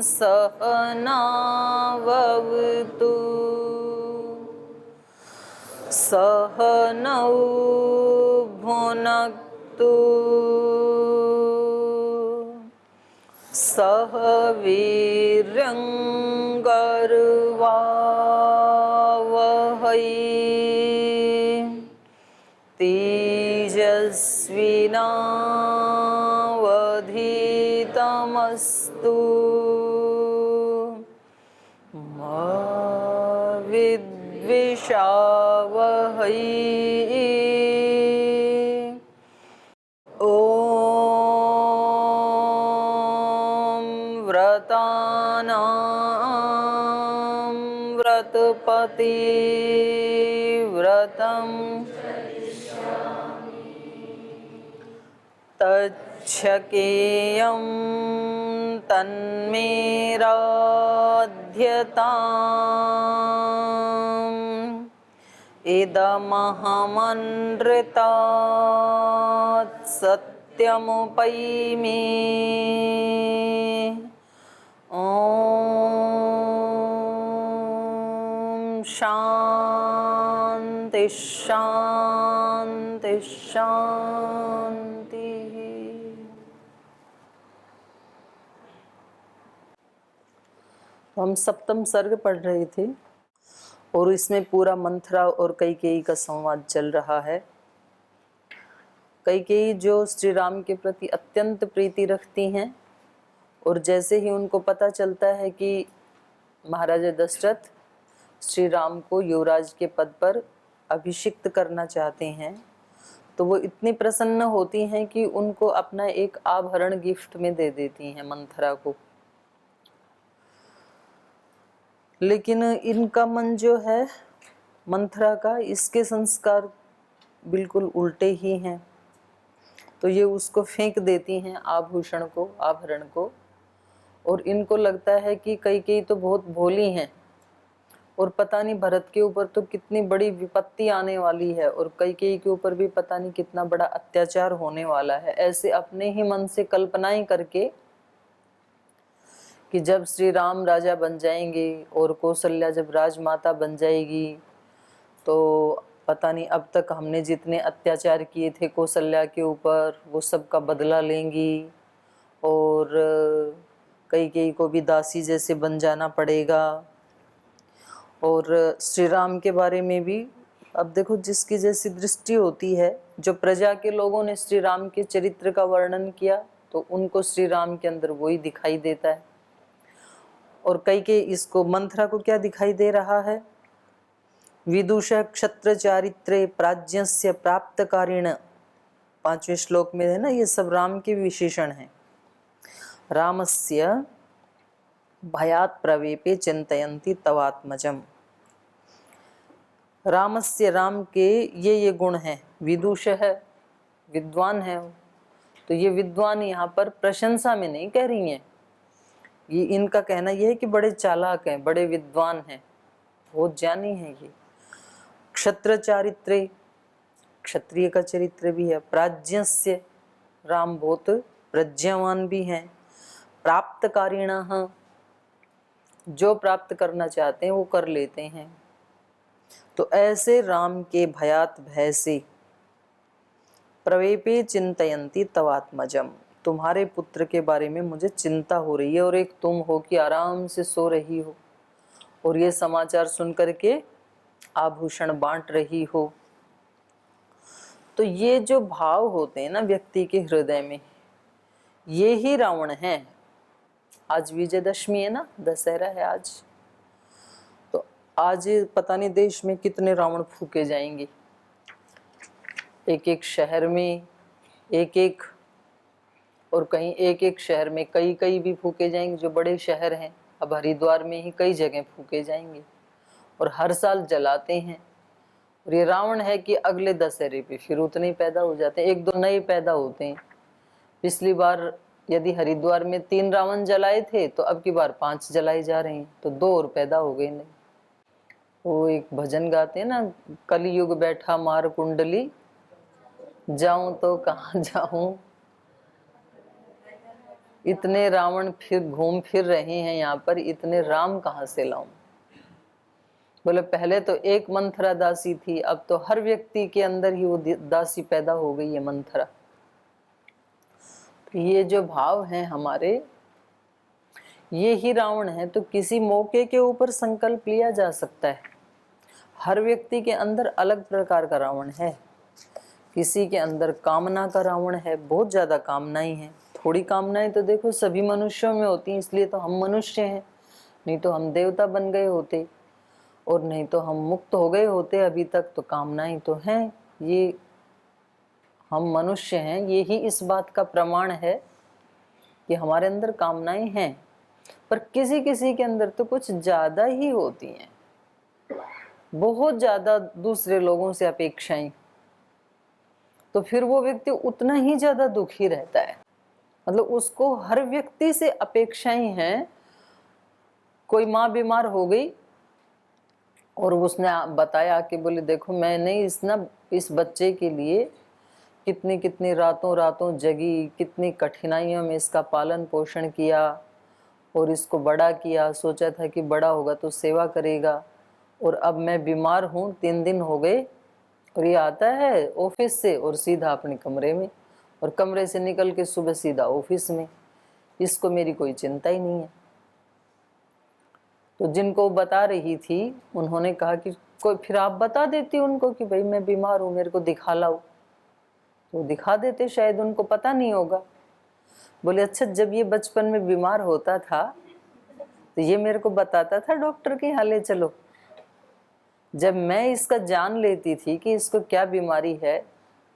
सहनावतु सहनौ भुनक्तु सह वीर्यं कर्वावहै तेजस्विनावधीतमस्तु मा विद्विषावहै व्रतानां व्रतपतिव्रतं तच्छकेयं तन्मे राध्यताम् इदमहमनृतात् सत्यमुपैमि ॐ शान्ति शान्ति शान्ति। हम सप्तम सर्ग पढ़ रहे थे और इसमें पूरा मंथरा और कैकेयी का संवाद चल रहा है। कैकेयी जो श्री राम के प्रति अत्यंत प्रीति रखती हैं और जैसे ही उनको पता चलता है कि महाराजा दशरथ श्री राम को युवराज के पद पर अभिषिक्त करना चाहते हैं, तो वो इतनी प्रसन्न होती हैं कि उनको अपना एक आभरण गिफ्ट में दे देती हैं मंथरा को। लेकिन इनका मन जो है मंथरा का, इसके संस्कार बिल्कुल उल्टे ही हैं, तो ये उसको फेंक देती हैं आभूषण को, आभरण को। और इनको लगता है कि कैकेयी तो बहुत भोली हैं और पता नहीं भरत के ऊपर तो कितनी बड़ी विपत्ति आने वाली है और कैकेयी के ऊपर भी पता नहीं कितना बड़ा अत्याचार होने वाला है। ऐसे अपने ही मन से कल्पनाएं करके कि जब श्री राम राजा बन जाएंगे और कौशल्या जब राजमाता बन जाएगी तो पता नहीं अब तक हमने जितने अत्याचार किए थे कौशल्या के ऊपर वो सब का बदला लेंगी और कैकेयी को भी दासी जैसे बन जाना पड़ेगा। और श्री राम के बारे में भी अब देखो, जिसकी जैसी दृष्टि होती है, जो प्रजा के लोगों ने श्री राम के चरित्र का वर्णन किया तो उनको श्री राम के अंदर वही दिखाई देता है। और कैकेयी इसको, मंथरा को क्या दिखाई दे रहा है? विदुष क्षत्र चारित्रे प्राज्ञस्य प्राप्तकारिण, 5वें श्लोक में है ना, ये सब राम के विशेषण हैं। रामस्य भयात् प्रवेपे चिंतयन्ति तवात्मजम। रामस्य, राम के ये गुण हैं। विदुष है, विद्वान है, तो ये विद्वान यहाँ पर प्रशंसा में नहीं कह रही हैं। ये इनका कहना यह है कि बड़े चालाक हैं, बड़े विद्वान हैं, बहुत ज्ञानी हैं ये। क्षत्र चारित्रे, क्षत्रिय का चरित्र भी है। प्राज्ञस्य, राम बहुत प्रज्ञावान भी हैं। प्राप्तकारिणः, जो प्राप्त करना चाहते हैं वो कर लेते हैं। तो ऐसे राम के भयात भय से प्रवेपे चिंतयन्ति तवात्मजम, तुम्हारे पुत्र के बारे में मुझे चिंता हो रही है। और एक तुम हो कि आराम से सो रही हो और ये समाचार सुन करके आभूषण बांट रही हो। तो ये जो भाव होते हैं ना व्यक्ति के हृदय में, ये ही रावण है। आज विजयदशमी है ना, दशहरा है आज, तो आज पता नहीं देश में कितने रावण फूके जाएंगे। एक एक शहर में एक एक, और कहीं एक एक शहर में कई कई भी फूके जाएंगे। जो बड़े शहर हैं, अब हरिद्वार में ही कई जगह फूके जाएंगे और हर साल जलाते हैं। और ये रावण है कि अगले दशहरे पे फिर उतने ही पैदा हो जाते हैं, 1-2 नए पैदा होते हैं। पिछली बार यदि हरिद्वार में 3 रावण जलाए थे तो अब की बार 5 जलाए जा रहे हैं, तो 2 और पैदा हो गए। नहीं, वो एक भजन गाते हैं ना, कलयुग बैठा मार कुंडली, जाऊं तो कहाँ जाऊं, इतने रावण फिर घूम फिर रहे हैं यहाँ पर, इतने राम कहाँ से लाऊं? बोले पहले तो एक मंथरा दासी थी, अब तो हर व्यक्ति के अंदर ही वो दासी पैदा हो गई है, मंथरा। तो ये जो भाव हैं हमारे, ये ही रावण है। तो किसी मौके के ऊपर संकल्प लिया जा सकता है। हर व्यक्ति के अंदर अलग प्रकार का रावण है। किसी के अंदर कामना का रावण है, बहुत ज्यादा कामनाएं हैं। थोड़ी कामनाएं तो देखो सभी मनुष्यों में होती हैं, इसलिए तो हम मनुष्य हैं, नहीं तो हम देवता बन गए होते, और नहीं तो हम मुक्त हो गए होते अभी तक। तो कामनाएं तो हैं, ये हम मनुष्य हैं, ये ही इस बात का प्रमाण है कि हमारे अंदर कामनाएं हैं। पर किसी किसी के अंदर तो कुछ ज्यादा ही होती हैं, बहुत ज्यादा दूसरे लोगों से अपेक्षाएं। तो फिर वो व्यक्ति उतना ही ज्यादा दुखी रहता है। मतलब उसको हर व्यक्ति से अपेक्षाएं हैं। कोई माँ बीमार हो गई और उसने बताया कि बोले देखो मैंने इस बच्चे के लिए कितनी कितनी रातों रातों जगी, कितनी कठिनाइयों में इसका पालन पोषण किया और इसको बड़ा किया, सोचा था कि बड़ा होगा तो सेवा करेगा, और अब मैं बीमार हूँ, 3 दिन हो गए। और ये आता है ऑफिस से और सीधा अपने कमरे में, और कमरे से निकल के सुबह सीधा ऑफिस में। इसको मेरी कोई चिंता ही नहीं है। तो जिनको बता रही थी उन्होंने कहा कि कोई फिर आप बता देती उनको कि भाई मैं बीमार हूँ, मेरे को दिखा लाओ। तो दिखा देते, शायद उनको पता नहीं होगा। बोले अच्छा, जब ये बचपन में बीमार होता था तो ये मेरे को बताता था डॉक्टर के यहाँ ले चलो। जब मैं इसका जान लेती थी कि इसको क्या बीमारी है,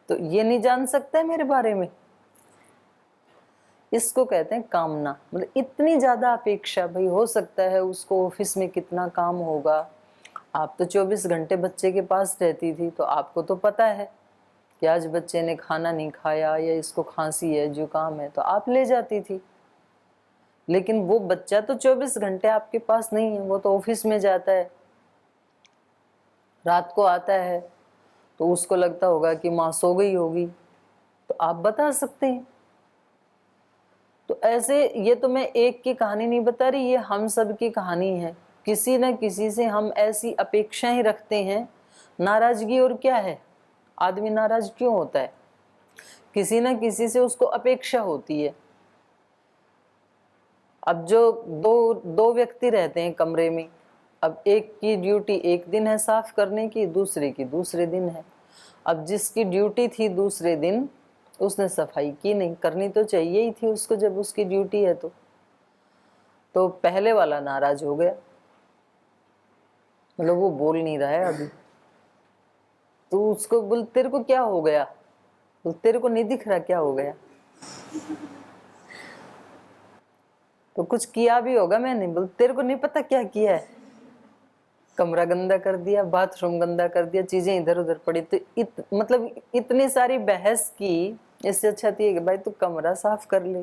तो ये नहीं जान सकता है मेरे बारे में। इसको कहते हैं कामना। मतलब इतनी ज्यादा अपेक्षा। भाई हो सकता है उसको ऑफिस में कितना काम होगा, आप तो 24 घंटे बच्चे के पास रहती थी, तो आपको तो पता है कि आज बच्चे ने खाना नहीं खाया या इसको खांसी है, जुकाम है, तो आप ले जाती थी। लेकिन वो बच्चा तो 24 घंटे आपके पास नहीं है, वो तो ऑफिस में जाता है, रात को आता है, तो उसको लगता होगा कि माँ सो गई होगी, तो आप बता सकते हैं। तो ऐसे, ये तो मैं एक की कहानी नहीं बता रही, ये हम सब की कहानी है। किसी न किसी से हम ऐसी अपेक्षाएं रखते हैं। नाराजगी और क्या है, आदमी नाराज क्यों होता है? किसी न किसी से उसको अपेक्षा होती है। अब जो दो व्यक्ति रहते हैं कमरे में, अब एक की ड्यूटी एक दिन है साफ करने की, दूसरे की दूसरे दिन है। अब जिसकी ड्यूटी थी दूसरे दिन, उसने सफाई की नहीं, करनी तो चाहिए ही थी उसको जब उसकी ड्यूटी है। तो पहले वाला नाराज हो गया, मतलब वो बोल नहीं रहा है अभी। तो उसको बोल तेरे को क्या हो गया, तो तेरे को नहीं दिख रहा क्या हो गया? तो कुछ किया भी होगा मैंने, बोल तेरे को नहीं पता क्या किया है? कमरा गंदा कर दिया, बाथरूम गंदा कर दिया, चीजें इधर उधर पड़ी। तो मतलब इतनी सारी बहस की, इससे अच्छा थी कि भाई तू कमरा साफ कर ले।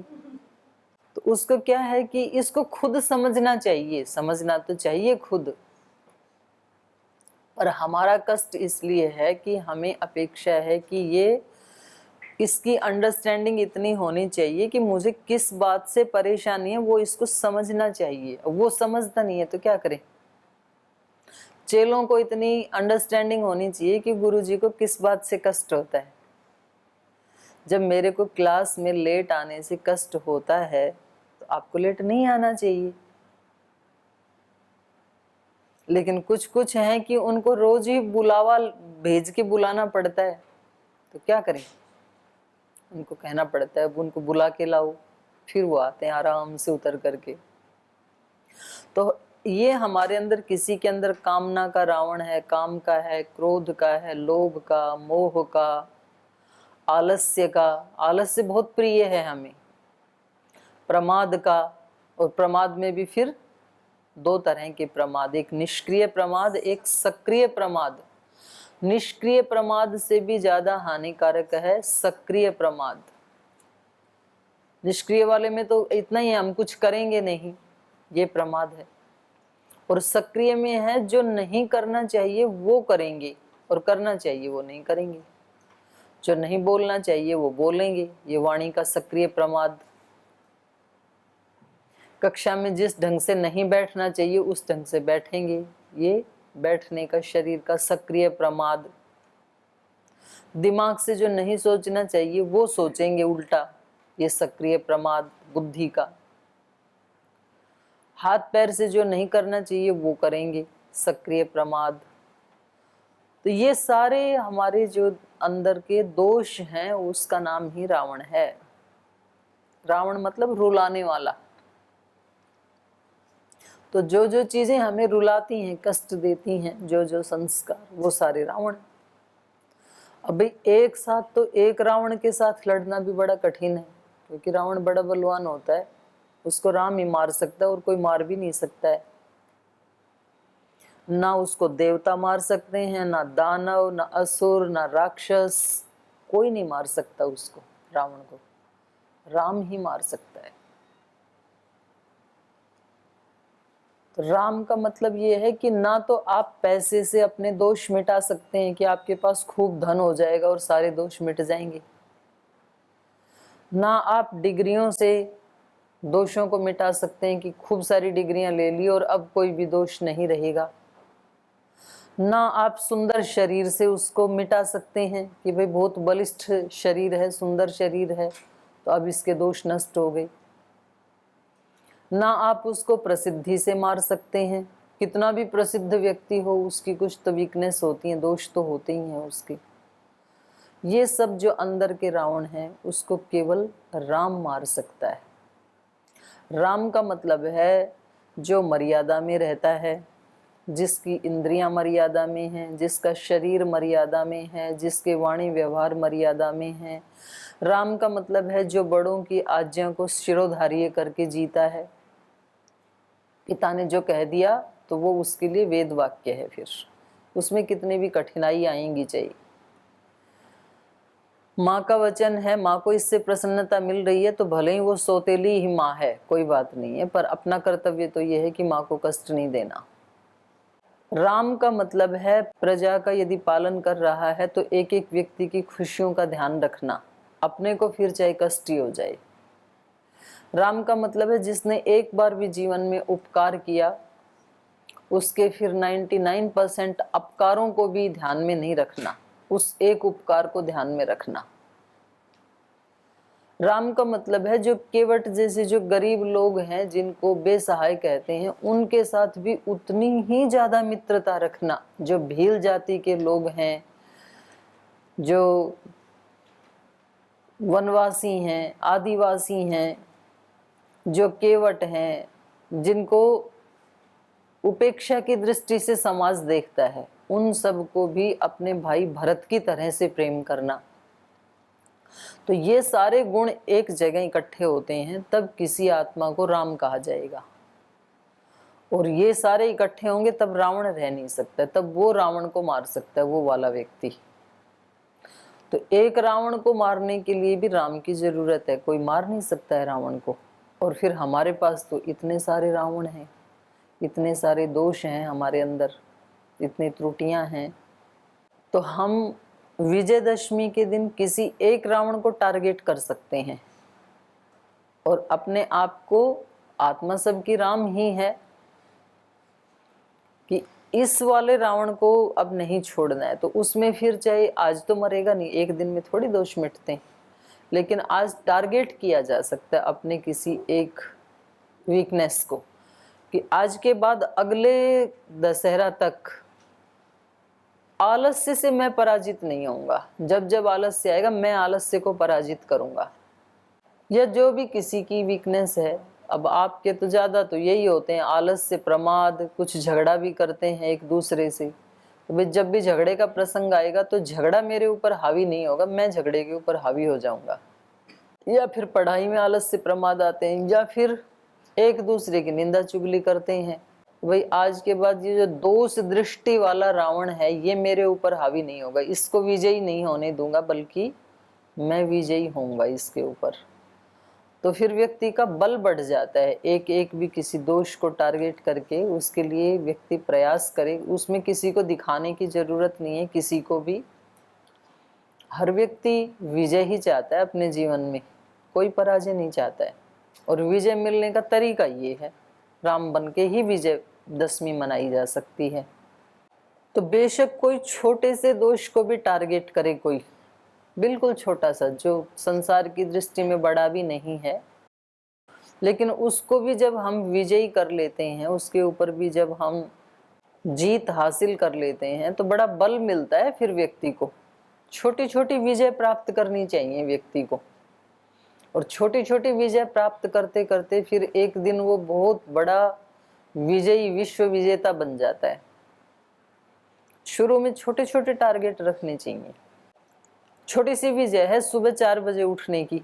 तो उसको क्या है कि इसको खुद समझना चाहिए, समझना तो चाहिए खुद। और हमारा कष्ट इसलिए है कि हमें अपेक्षा है कि ये, इसकी अंडरस्टैंडिंग इतनी होनी चाहिए कि मुझे किस बात से परेशानी है वो इसको समझना चाहिए। वो समझता नहीं है तो क्या करें? चेलों को इतनी अंडरस्टैंडिंग होनी चाहिए कि गुरुजी को किस बात से कष्ट होता है। जब मेरे को क्लास में लेट आने से कष्ट होता है तो आपको लेट नहीं आना चाहिए। लेकिन कुछ कुछ हैं कि उनको रोज ही बुलावा भेज के बुलाना पड़ता है, तो क्या करें? उनको कहना पड़ता है, अब उनको बुला के लाओ, फिर वो आते हैं आराम से उतर करके। तो ये हमारे अंदर, किसी के अंदर कामना का रावण है, काम का है, क्रोध का है, लोभ का, मोह का, आलस्य का। आलस्य बहुत प्रिय है हमें, प्रमाद का। और प्रमाद में भी फिर 2 तरह के प्रमाद, एक निष्क्रिय प्रमाद, एक सक्रिय प्रमाद। निष्क्रिय प्रमाद से भी ज्यादा हानिकारक है सक्रिय प्रमाद। निष्क्रिय वाले में तो इतना ही, हम कुछ करेंगे नहीं, ये प्रमाद है। और सक्रिय में है जो नहीं करना चाहिए वो करेंगे, और करना चाहिए वो नहीं करेंगे। जो नहीं बोलना चाहिए वो बोलेंगे, ये वाणी का सक्रिय प्रमाद। कक्षा में जिस ढंग से नहीं बैठना चाहिए उस ढंग से बैठेंगे, ये बैठने का शरीर का सक्रिय प्रमाद। दिमाग से जो नहीं सोचना चाहिए वो सोचेंगे उल्टा, ये सक्रिय प्रमाद बुद्धि का। हाथ पैर से जो नहीं करना चाहिए वो करेंगे, सक्रिय प्रमाद। तो ये सारे हमारे जो अंदर के दोष हैं उसका नाम ही रावण है। रावण मतलब रुलाने वाला। तो जो जो चीजें हमें रुलाती हैं, कष्ट देती हैं, जो जो संस्कार, वो सारे रावण। अब भाई एक साथ तो एक रावण के साथ लड़ना भी बड़ा कठिन है, क्योंकि रावण बड़ा बलवान होता है, उसको राम ही मार सकता है और कोई मार भी नहीं सकता है। ना उसको देवता मार सकते हैं, ना दानव, ना असुर, ना राक्षस, कोई नहीं मार सकता उसको। रावण को राम ही मार सकता है। तो राम का मतलब ये है कि ना तो आप पैसे से अपने दोष मिटा सकते हैं कि आपके पास खूब धन हो जाएगा और सारे दोष मिट जाएंगे, ना आप डिग्रियों से दोषों को मिटा सकते हैं कि खूब सारी डिग्रियां ले ली और अब कोई भी दोष नहीं रहेगा, ना आप सुंदर शरीर से उसको मिटा सकते हैं कि भाई बहुत बलिष्ठ शरीर है, सुंदर शरीर है, तो अब इसके दोष नष्ट हो गए। ना आप उसको प्रसिद्धि से मार सकते हैं, कितना भी प्रसिद्ध व्यक्ति हो उसकी कुछ तो वीकनेस होती है, दोष तो होते ही हैं उसके। ये सब जो अंदर के रावण हैं उसको केवल राम मार सकता है। राम का मतलब है जो मर्यादा में रहता है, जिसकी इंद्रियां मर्यादा में हैं, जिसका शरीर मर्यादा में है, जिसके वाणी व्यवहार मर्यादा में है। राम का मतलब है जो बड़ों की आज्ञा को शिरोधार्य करके जीता है। पिता ने जो कह दिया तो वो उसके लिए वेद वाक्य है, फिर उसमें कितनी भी कठिनाई आएंगी चाहिए। माँ का वचन है, माँ को इससे प्रसन्नता मिल रही है तो भले ही वो सौतेली ही माँ है, कोई बात नहीं है, पर अपना कर्तव्य तो ये है कि माँ को कष्ट नहीं देना। राम का मतलब है प्रजा का यदि पालन कर रहा है तो एक एक व्यक्ति की खुशियों का ध्यान रखना, अपने को फिर चाहे कष्ट ही हो जाए। राम का मतलब है जिसने एक बार भी जीवन में उपकार किया उसके फिर 99% अपकारों को भी ध्यान में नहीं रखना, उस एक उपकार को ध्यान में रखना। राम का मतलब है जो केवट जैसे जो गरीब लोग हैं जिनको बेसहाय कहते हैं उनके साथ भी उतनी ही ज्यादा मित्रता रखना। जो भील जाति के लोग हैं, जो वनवासी हैं, आदिवासी हैं, जो केवट हैं, जिनको उपेक्षा की दृष्टि से समाज देखता है, उन सबको भी अपने भाई भरत की तरह से प्रेम करना। तो ये सारे गुण एक जगह इकट्ठे होते हैं तब किसी आत्मा को राम कहा जाएगा। और ये सारे इकट्ठे होंगे तब रावण रह नहीं सकता, तब वो रावण को मार सकता है, वो वाला व्यक्ति। तो एक रावण को मारने के लिए भी राम की जरूरत है, कोई मार नहीं सकता है रावण को। और फिर हमारे पास तो इतने सारे रावण हैं, इतने सारे दोष हैं हमारे अंदर, इतनी त्रुटियां हैं। तो हम विजयदशमी के दिन किसी एक रावण को टारगेट कर सकते हैं और अपने आप को, आत्मा सबकी राम ही है, कि इस वाले रावण को अब नहीं छोड़ना है। तो उसमें फिर चाहे आज तो मरेगा नहीं, एक दिन में थोड़ी दोष मिटते हैं, लेकिन आज टारगेट किया जा सकता है अपने किसी एक वीकनेस को, कि आज के बाद अगले दशहरा तक आलस्य से मैं पराजित नहीं होऊंगा। जब जब आलस्य आएगा मैं आलस्य को पराजित करूंगा। या जो भी किसी की वीकनेस है, अब आपके तो ज्यादा तो यही होते हैं आलस्य, प्रमाद, कुछ झगड़ा भी करते हैं एक दूसरे से। तो भाई जब भी झगड़े का प्रसंग आएगा तो झगड़ा मेरे ऊपर हावी नहीं होगा, मैं झगड़े के ऊपर हावी हो जाऊंगा। या फिर पढ़ाई में आलस्य प्रमाद आते हैं, या फिर एक दूसरे की निंदा चुगली करते हैं। भाई आज के बाद ये जो दोष दृष्टि वाला रावण है ये मेरे ऊपर हावी नहीं होगा, इसको विजयी नहीं होने दूंगा, बल्कि मैं विजयी होऊंगा इसके ऊपर। तो फिर व्यक्ति का बल बढ़ जाता है, एक एक भी किसी दोष को टारगेट करके उसके लिए व्यक्ति प्रयास करे। उसमें किसी को दिखाने की जरूरत नहीं है, किसी को भी। हर व्यक्ति विजय ही चाहता है अपने जीवन में, कोई पराजय नहीं चाहता है। और विजय मिलने का तरीका ये है, राम बन के ही विजय दशमी मनाई जा सकती है। तो बेशक कोई छोटे से दोष को भी टारगेट करे, कोई बिल्कुल छोटा सा जो संसार की दृष्टि में बड़ा भी नहीं है, लेकिन उसको भी जब हम विजयी कर लेते हैं, उसके ऊपर भी जब हम जीत हासिल कर लेते हैं तो बड़ा बल मिलता है फिर व्यक्ति को। छोटी छोटी विजय प्राप्त करनी चाहिए व्यक्ति को, और छोटी छोटी विजय प्राप्त करते करते फिर एक दिन वो बहुत बड़ा विजयी, विश्व विजेता बन जाता है। शुरू में छोटे छोटे टारगेट रखने चाहिए। छोटी सी विजय है सुबह 4 बजे उठने की,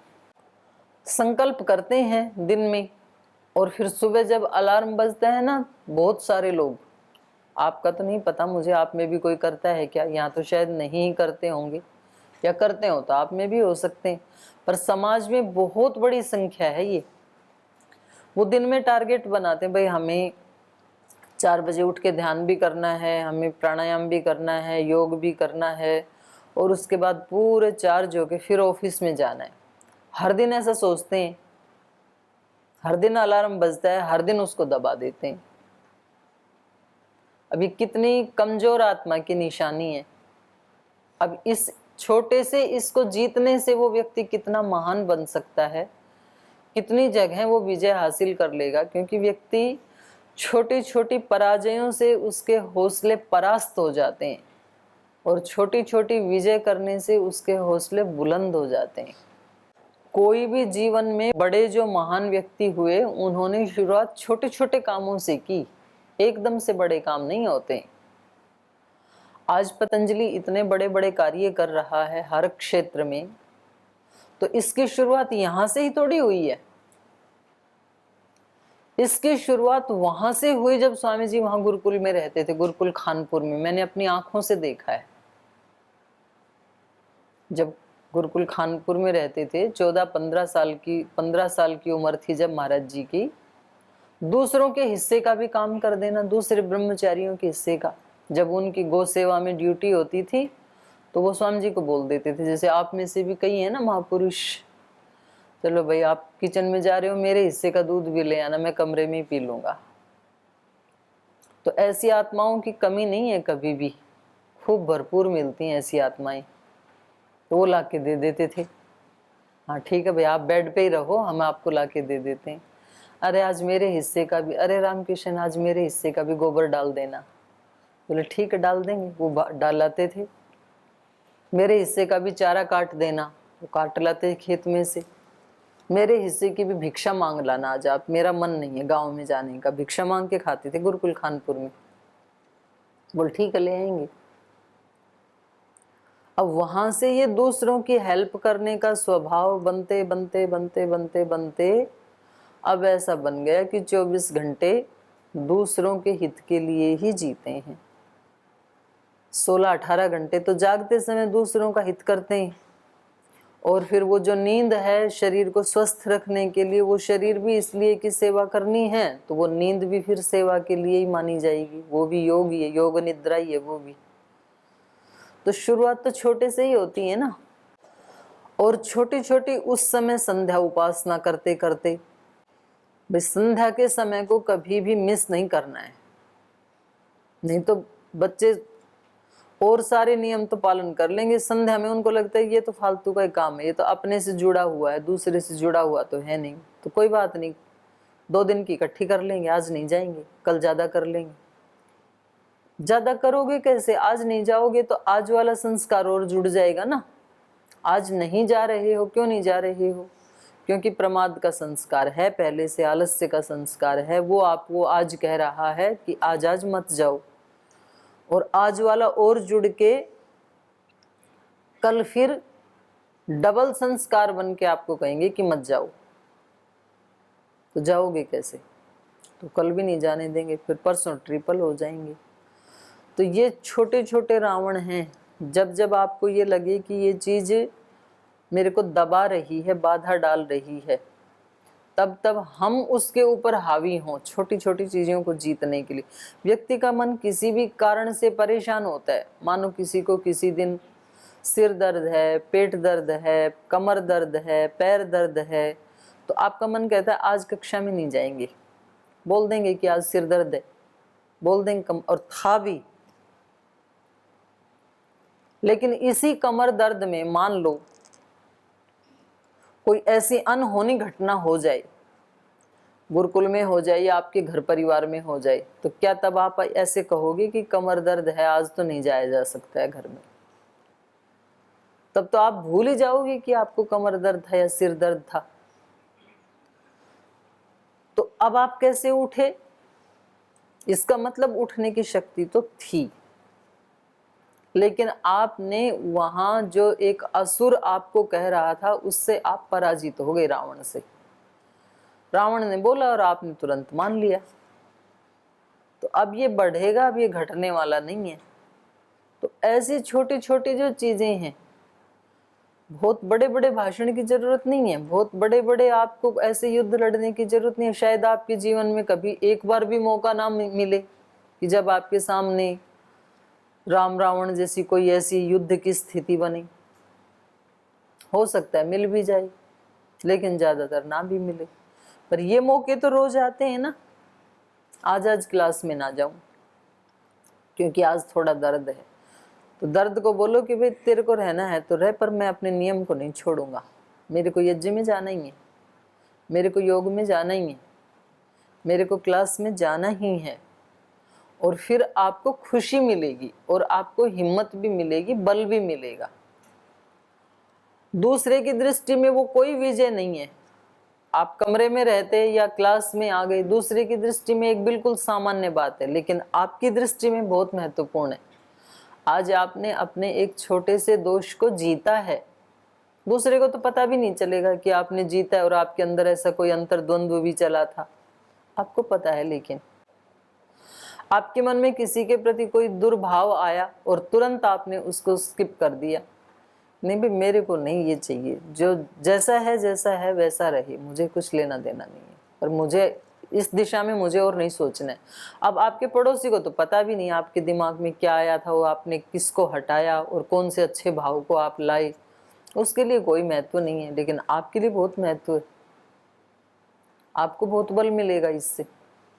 संकल्प करते हैं दिन में, और फिर सुबह जब अलार्म बजता है ना, बहुत सारे लोग, आपका तो नहीं पता मुझे, आप में भी कोई करता है क्या? यहाँ तो शायद नहीं करते होंगे, या करते हो तो आप में भी हो सकते हैं, पर समाज में बहुत बड़ी संख्या है ये। वो दिन में टारगेट बनाते हैं, भाई हमें 4 बजे उठ के ध्यान भी करना है, हमें प्राणायाम भी करना है, योग भी करना है, और उसके बाद पूरे चार्ज होके फिर ऑफिस में जाना है। हर दिन ऐसा सोचते हैं, हर दिन अलार्म बजता है, हर दिन उसको दबा देते हैं। अभी कितनी कमजोर आत्मा की निशानी है। अब इस छोटे से इसको जीतने से वो व्यक्ति कितना महान बन सकता है, कितनी जगह वो विजय हासिल कर लेगा, क्योंकि व्यक्ति छोटी छोटी पराजयों से उसके हौसले परास्त हो जाते हैं, और छोटी छोटी विजय करने से उसके हौसले बुलंद हो जाते हैं। कोई भी जीवन में बड़े जो महान व्यक्ति हुए, उन्होंने शुरुआत छोटे छोटे कामों से की, एकदम से बड़े काम नहीं होते। आज पतंजलि इतने बड़े बड़े कार्य कर रहा है हर क्षेत्र में, तो इसकी शुरुआत यहां से ही थोड़ी हुई है। इसकी शुरुआत वहां से हुई जब स्वामी जी वहां गुरुकुल में रहते थे, गुरुकुल खानपुर में। मैंने अपनी आंखों से देखा है। जब गुरुकुल खानपुर में रहते थे, 14-15 साल की उम्र थी जब महाराज जी की, दूसरों के हिस्से का भी काम कर देना, दूसरे ब्रह्मचारियों के हिस्से का। जब उनकी गौ सेवा में ड्यूटी होती थी तो वो स्वामी जी को बोल देते थे, जैसे आप में से भी कई है ना महापुरुष, चलो भाई आप किचन में जा रहे हो, मेरे हिस्से का दूध भी ले आना, मैं कमरे में ही पी लूंगा। तो ऐसी आत्माओं की कमी नहीं है कभी भी, खूब भरपूर मिलती हैं ऐसी आत्माएं, तो वो ला के दे देते थे। हाँ ठीक है भाई, आप बेड पे ही रहो, हम आपको ला के दे देते हैं। अरे आज मेरे हिस्से का भी, अरे रामकृष्ण आज मेरे हिस्से का भी गोबर डाल देना। बोले ठीक है डाल देंगे, वो डाल लाते थे। मेरे हिस्से का भी चारा काट देना, वो काट लाते खेत में से। मेरे हिस्से की भी भिक्षा मांग लाना आज आप, मेरा मन नहीं है गांव में जाने का। भिक्षा मांग के खाते थे गुरुकुल खानपुर में। बोल ठीक है ले आएंगे। अब वहां से ये दूसरों की हेल्प करने का स्वभाव बनते बनते बनते बनते बनते अब ऐसा बन गया कि 24 घंटे दूसरों के हित के लिए ही जीते हैं। 16-18 घंटे तो जागते समय दूसरों का हित करते हैं, और फिर वो जो नींद है शरीर को स्वस्थ रखने के लिए, वो शरीर भी इसलिए कि सेवा करनी है, तो वो नींद भी फिर सेवा के लिए ही मानी जाएगी। वो भी योग ही है, योग निद्रा ही है वो भी। तो शुरुआत तो छोटे से ही होती है ना। और छोटी छोटी उस समय संध्या उपासना करते करते, भाई संध्या के समय को कभी भी मिस नहीं करना है, नहीं तो बच्चे और सारे नियम तो पालन कर लेंगे, संध्या में उनको लगता है ये तो फालतू का काम है, ये तो अपने से जुड़ा हुआ है, दूसरे से जुड़ा हुआ तो है नहीं, तो कोई बात नहीं, 2 दिन की इकट्ठी कर लेंगे, आज नहीं जाएंगे कल ज्यादा कर लेंगे। ज्यादा करोगे कैसे? आज नहीं जाओगे तो आज वाला संस्कार और जुड़ जाएगा ना। आज नहीं जा रहे हो, क्यों नहीं जा रहे हो? क्योंकि प्रमाद का संस्कार है, पहले से आलस्य का संस्कार है, वो आपको आज कह रहा है कि आज आज मत जाओ, और आज वाला और जुड़ के कल फिर डबल संस्कार बन के आपको कहेंगे कि मत जाओ। तो जाओगे कैसे? तो कल भी नहीं जाने देंगे, फिर परसों ट्रिपल हो जाएंगे। तो ये छोटे छोटे रावण हैं। जब जब आपको ये लगे कि ये चीज मेरे को दबा रही है, बाधा डाल रही है, तब तब हम उसके ऊपर हावी हों छोटी छोटी चीजों को जीतने के लिए। व्यक्ति का मन किसी भी कारण से परेशान होता है, मानो किसी को किसी दिन सिर दर्द है, पेट दर्द है, कमर दर्द है, पैर दर्द है, तो आपका मन कहता है आज कक्षा में नहीं जाएंगे, बोल देंगे कि आज सिर दर्द है, बोल देंगे और था भी। लेकिन इसी कमर दर्द में मान लो कोई ऐसी अनहोनी घटना हो जाए, गुरुकुल में हो जाए या आपके घर परिवार में हो जाए, तो क्या तब आप ऐसे कहोगे कि कमर दर्द है आज तो नहीं जाया जा सकता है घर में? तब तो आप भूल ही जाओगे कि आपको कमर दर्द था या सिर दर्द था। तो अब आप कैसे उठे? इसका मतलब उठने की शक्ति तो थी, लेकिन आपने वहां जो एक असुर आपको कह रहा था उससे आप पराजित हो गए, रावण से। रावण ने बोला और आपने तुरंत मान लिया। तो अब ये बढ़ेगा, अब ये घटने वाला नहीं है। तो ऐसी छोटी छोटी जो चीजें हैं, बहुत बड़े बड़े भाषण की जरूरत नहीं है, बहुत बड़े बड़े आपको ऐसे युद्ध लड़ने की जरूरत नहीं है। शायद आपके जीवन में कभी एक बार भी मौका ना मिले कि जब आपके सामने राम रावण जैसी कोई ऐसी युद्ध की स्थिति बने। हो सकता है मिल भी जाए, लेकिन ज्यादातर ना भी मिले। पर ये मौके तो रोज आते हैं ना। आज क्लास में ना जाऊं क्योंकि आज थोड़ा दर्द है, तो दर्द को बोलो कि भाई तेरे को रहना है तो रह, पर मैं अपने नियम को नहीं छोड़ूंगा। मेरे को यज्ञ में जाना ही है, मेरे को योग में जाना ही है, मेरे को क्लास में जाना ही है। और फिर आपको खुशी मिलेगी और आपको हिम्मत भी मिलेगी, बल भी मिलेगा। दूसरे की दृष्टि में वो कोई विजय नहीं है। आप कमरे में रहते या क्लास में आ गए, दूसरे की दृष्टि में एक बिल्कुल सामान्य बात है, लेकिन आपकी दृष्टि में बहुत महत्वपूर्ण है। आज आपने अपने एक छोटे से दोष को जीता है, दूसरे को तो पता भी नहीं चलेगा कि आपने जीता है और आपके अंदर ऐसा कोई अंतर्द्वंद्व भी चला था, आपको पता है। लेकिन आपके मन में किसी के प्रति कोई दुर्भाव आया और तुरंत आपने उसको स्किप कर दिया। नहीं भी, मेरे को नहीं ये चाहिए, जो जैसा है वैसा रहे, मुझे कुछ लेना देना नहीं है, पर मुझे इस दिशा में मुझे और नहीं सोचना है। अब आपके पड़ोसी को तो पता भी नहीं आपके दिमाग में क्या आया था, वो आपने किसको हटाया और कौन से अच्छे भाव को आप लाए, उसके लिए कोई महत्व नहीं है। लेकिन आपके लिए बहुत महत्व है, आपको बहुत बल मिलेगा इससे।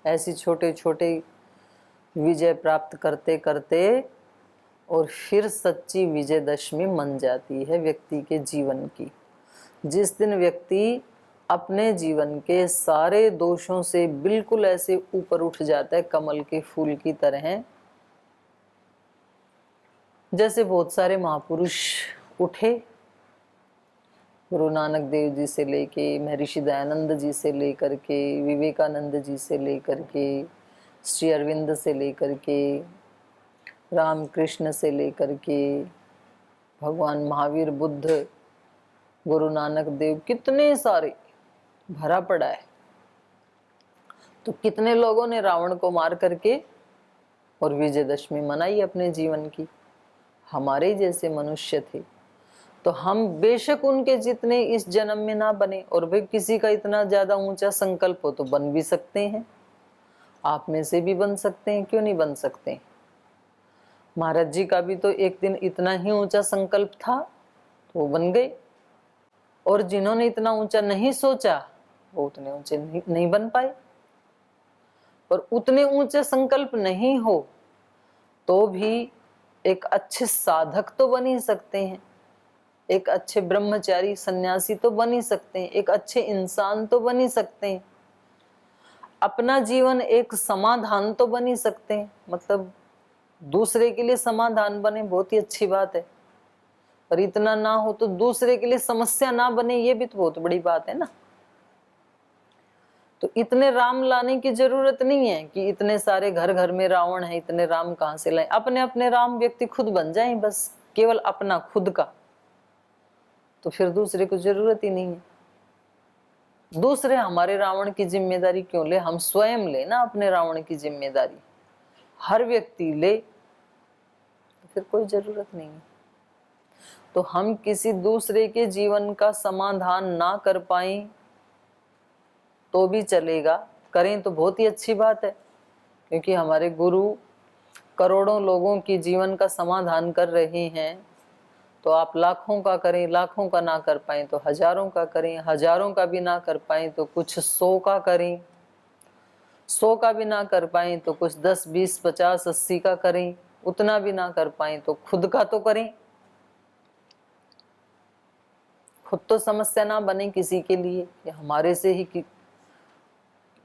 ऐसी छोटे छोटे विजय प्राप्त करते करते और फिर सच्ची विजयदशमी मन जाती है व्यक्ति के जीवन की। जिस दिन व्यक्ति अपने जीवन के सारे दोषों से बिल्कुल ऐसे ऊपर उठ जाता है, कमल के फूल की तरह, जैसे बहुत सारे महापुरुष उठे, गुरु नानक देव जी से लेके, महर्षि दयानंद जी से लेकर के, विवेकानंद जी से लेकर के, श्री अरविंद से लेकर के, रामकृष्ण से लेकर के, भगवान महावीर, बुद्ध, गुरु नानक देव, कितने सारे भरा पड़ा है। तो कितने लोगों ने रावण को मार करके और विजयदशमी मनाई अपने जीवन की। हमारे जैसे मनुष्य थे, तो हम बेशक उनके जितने इस जन्म में ना बने, और भाई किसी का इतना ज्यादा ऊंचा संकल्प हो तो बन भी सकते हैं, आप में से भी बन सकते हैं, क्यों नहीं बन सकते हैं। महाराज जी का भी तो एक दिन इतना ही ऊंचा संकल्प था तो वो बन गए, और जिन्होंने इतना ऊंचा नहीं सोचा वो उतने ऊंचे नहीं बन पाए। पर उतने ऊंचे संकल्प नहीं हो तो भी एक अच्छे साधक तो बन ही सकते हैं, एक अच्छे ब्रह्मचारी सन्यासी तो बन ही सकते हैं, एक अच्छे इंसान तो बन ही सकते हैं, अपना जीवन एक समाधान तो बन ही सकते हैं। मतलब दूसरे के लिए समाधान बने, बहुत ही अच्छी बात है, पर इतना ना हो तो दूसरे के लिए समस्या ना बने, ये भी तो बहुत बड़ी बात है ना। तो इतने राम लाने की जरूरत नहीं है कि इतने सारे घर घर में रावण है, इतने राम कहां से लाए। अपने अपने राम व्यक्ति खुद बन जाए, बस केवल अपना खुद का, तो फिर दूसरे को जरूरत ही नहीं है। दूसरे हमारे रावण की जिम्मेदारी क्यों ले, हम स्वयं ले ना अपने रावण की जिम्मेदारी, हर व्यक्ति ले, तो फिर कोई जरूरत नहीं है। तो हम किसी दूसरे के जीवन का समाधान ना कर पाए तो भी चलेगा, करें तो बहुत ही अच्छी बात है, क्योंकि हमारे गुरु करोड़ों लोगों की जीवन का समाधान कर रहे हैं, तो आप लाखों का करें, लाखों का ना कर पाए तो हजारों का करें, हजारों का भी ना कर पाए तो कुछ 100 का करें, 100 का भी ना कर पाए तो कुछ 10, 20, 50, 80 का करें, उतना भी ना कर पाए तो खुद का तो करें। खुद तो समस्या ना बने किसी के लिए कि हमारे से ही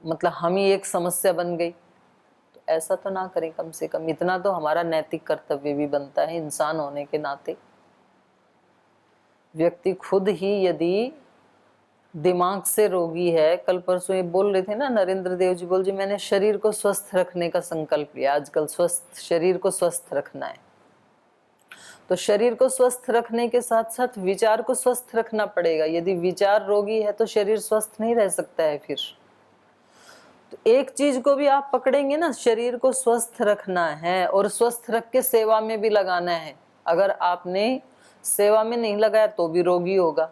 मतलब हम ही एक समस्या बन गई, तो ऐसा तो ना करें। कम से कम इतना तो हमारा नैतिक कर्तव्य भी बनता है इंसान होने के नाते। व्यक्ति खुद ही यदि दिमाग से रोगी है, कल परसों ये बोल रहे थे ना नरेंद्र देव जी, बोल जी मैंने शरीर को स्वस्थ रखने का संकल्प लिया, आजकल स्वस्थ शरीर को स्वस्थ रखना है। तो शरीर को स्वस्थ रखने के साथ साथ विचार को स्वस्थ रखना पड़ेगा। यदि विचार रोगी है तो शरीर स्वस्थ नहीं रह सकता है। फिर तो एक चीज को भी आप पकड़ेंगे ना, शरीर को स्वस्थ रखना है और स्वस्थ रख के सेवा में भी लगाना है। अगर आपने सेवा में नहीं लगाया तो भी रोगी होगा।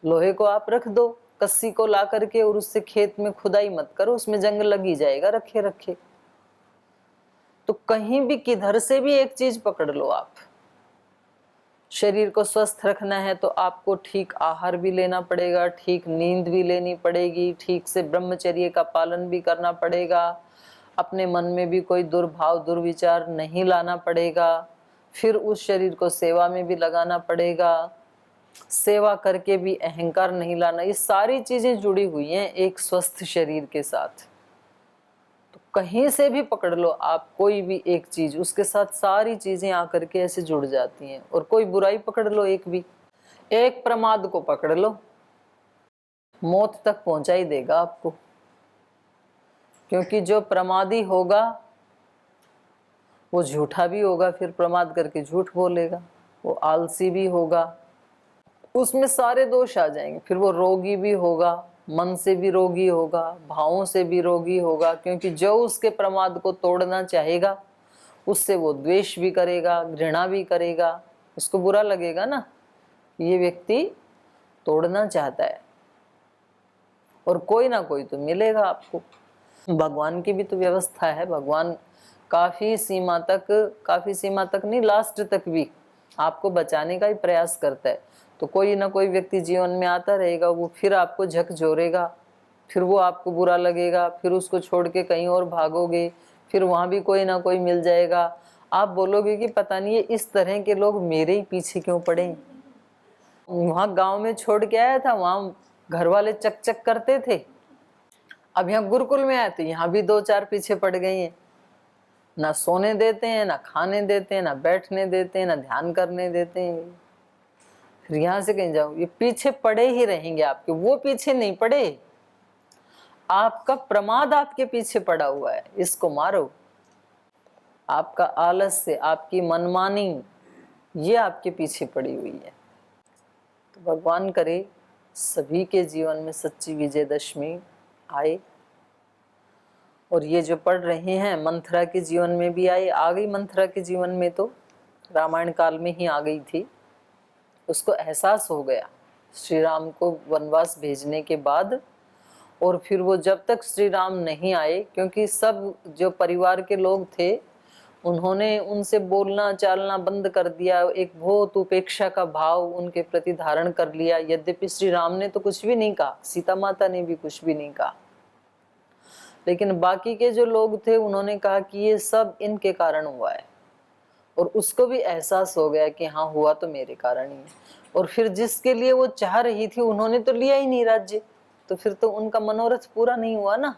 लोहे को आप रख दो कस्सी को ला करके और उससे खेत में खुदाई मत करो, उसमें जंग लग ही जाएगा रखे रखे। तो कहीं भी किधर से भी एक चीज पकड़ लो आप। शरीर को स्वस्थ रखना है तो आपको ठीक आहार भी लेना पड़ेगा, ठीक नींद भी लेनी पड़ेगी, ठीक से ब्रह्मचर्य का पालन भी करना पड़ेगा, अपने मन में भी कोई दुर्भाव दुर्विचार नहीं लाना पड़ेगा। फिर उस शरीर को सेवा में भी लगाना पड़ेगा, सेवा करके भी अहंकार नहीं लाना। ये सारी चीजें जुड़ी हुई हैं एक स्वस्थ शरीर के साथ। तो कहीं से भी पकड़ लो आप कोई भी एक चीज, उसके साथ सारी चीजें आकर के ऐसे जुड़ जाती हैं। और कोई बुराई पकड़ लो, एक भी एक प्रमाद को पकड़ लो, मौत तक पहुंचा ही देगा आपको। क्योंकि जो प्रमादी होगा वो झूठा भी होगा, फिर प्रमाद करके झूठ बोलेगा। वो आलसी भी होगा, उसमें सारे दोष आ जाएंगे। फिर वो रोगी भी होगा, मन से भी रोगी होगा, भावों से भी रोगी होगा। क्योंकि जो उसके प्रमाद को तोड़ना चाहेगा उससे वो द्वेष भी करेगा, घृणा भी करेगा। उसको बुरा लगेगा ना, ये व्यक्ति तोड़ना चाहता है। और कोई ना कोई तो मिलेगा आपको। भगवान की भी तो व्यवस्था है। भगवान काफी सीमा तक नहीं, लास्ट तक भी आपको बचाने का ही प्रयास करता है। तो कोई ना कोई व्यक्ति जीवन में आता रहेगा, वो फिर आपको झकझोरेगा, फिर वो आपको बुरा लगेगा, फिर उसको छोड़ के कहीं और भागोगे, फिर वहां भी कोई ना कोई मिल जाएगा। आप बोलोगे कि पता नहीं ये इस तरह के लोग मेरे ही पीछे क्यों पड़े। वहां गांव में छोड़ के आया था, वहां घर वाले चक चक करते थे। अब यहाँ गुरुकुल में आए तो यहाँ भी 2-4 पीछे पड़ गई हैं। ना सोने देते हैं, ना खाने देते हैं, ना बैठने देते हैं, ना ध्यान करने देते हैं। फिर यहाँ से कहीं जाओ, ये पीछे पड़े ही रहेंगे आपके। वो पीछे नहीं पड़े, आपका प्रमाद आपके पीछे पड़ा हुआ है, इसको मारो। आपका आलस्य, आपकी मनमानी, ये आपके पीछे पड़ी हुई है। तो भगवान करे सभी के जीवन में सच्ची विजयदशमी आए। और ये जो पढ़ रहे हैं मंथरा के जीवन में भी आ गई। मंथरा के जीवन में तो रामायण काल में ही आ गई थी। उसको एहसास हो गया श्री राम को वनवास भेजने के बाद। और फिर वो जब तक श्री राम नहीं आए, क्योंकि सब जो परिवार के लोग थे उन्होंने उनसे बोलना चालना बंद कर दिया, एक बहुत उपेक्षा का भाव उनके प्रति धारण कर लिया। यद्यपि श्री राम ने तो कुछ भी नहीं कहा, सीता माता ने भी कुछ भी नहीं कहा, लेकिन बाकी के जो लोग थे उन्होंने कहा कि ये सब इनके कारण हुआ है। और उसको भी एहसास हो गया कि हाँ हुआ तो मेरे कारण ही है। और फिर जिसके लिए वो चाह रही थी उन्होंने तो लिया ही नहीं राज्य, तो फिर तो उनका मनोरथ पूरा नहीं हुआ ना।